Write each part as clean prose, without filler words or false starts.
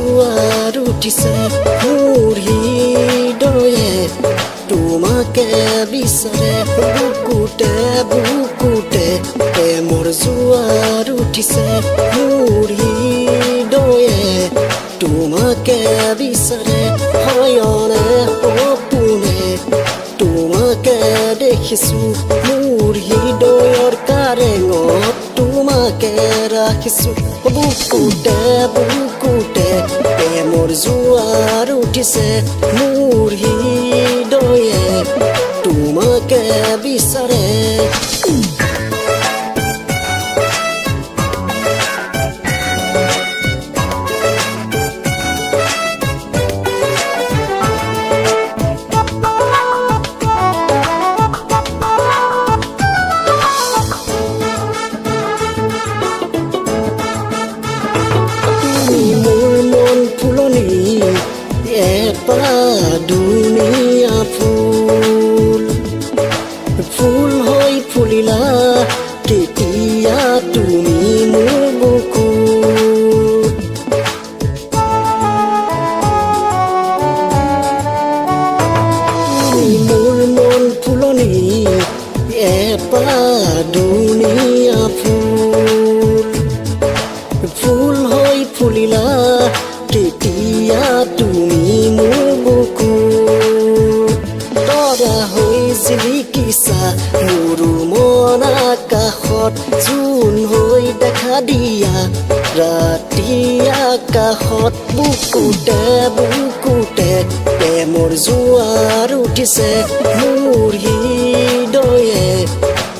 জোৱাৰ উঠিছে মোৰ হৃদয়ে তোমাকে বিচাৰে বুকুতে বুকুতে প্ৰেমৰ জোৱাৰ উঠিছে মোৰ হৃদয়ে তোমাকে বিচাৰে হয়নে সপোনে তোমাকে দেখিছো মোৰ হৃদয়ৰ কাৰেঙত তোমাকে ৰাখিছো বুকুতে বুকুতে প্ৰেমৰ জোৱাৰ উঠিছে মোৰ হৃদয়ে তোমাকে বিচাৰে দুনিয়া ফুল ফুল হৈ ফুলিলা কেতিয়া তুমি মোৰ বুকুত তুমি মোৰ মন ফুলনি দুনিয়া ফুল ফুল হৈ ফুলিলা কেতিয়া তুমি মোৰ বুকুত তৰা হৈ জিলিকিছা মোৰ মন আকাশত জোন হৈ দেখা দিয়া ৰাতি আকাশত বুকুতে বুকুতে প্ৰেমৰ জোৱাৰ উঠিছে মোৰ হৃদয়ে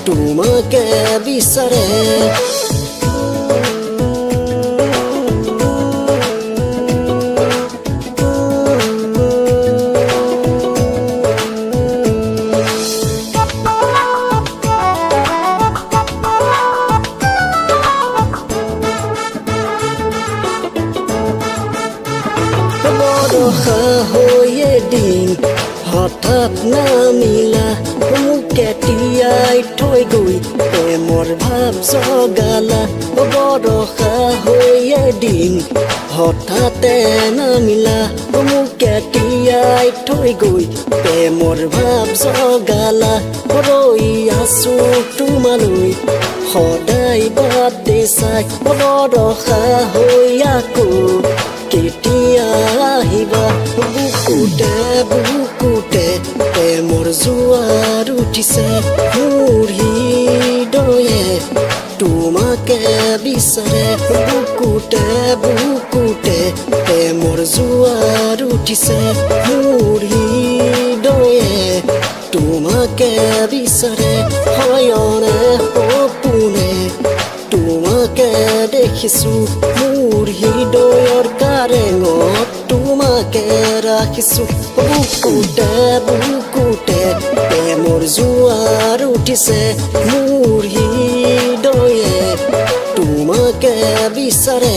তোমাকে বিচাৰে হয়ে দিন হঠাৎ নামিলা মুকে তিয়াই থৈ গৈ প্ৰেমৰ ভাৱ জগালা বৰষা হয়ে দিন হঠাতে নামিলা মুকে তিয়াই থৈ গৈ প্ৰেমৰ ভাৱ জগালা ৰৈ আছো তোমালৈ সদায় বাটে চাই বৰষা হৈ আকৌ কেতিয়া আহিবা বুকুতে বুকুতে প্ৰেমৰ জোৱাৰ উঠিছে মোৰ হৃদয়ে তোমাকে বিচাৰে বুকুতে বুকুতে প্ৰেমৰ জোৱাৰ উঠিছে মোৰ হৃদয়ে তোমাকে বিচাৰে হয়নে সপোনে তোমাকে দেখিছো মোৰ হৃদয়ৰ কাৰেঙত তোমাকে ৰাখিছো বুকুতে বুকুতে প্ৰেমৰ জোৱাৰ উঠিছে মোৰ হৃদয়ে তোমাকে বিচাৰে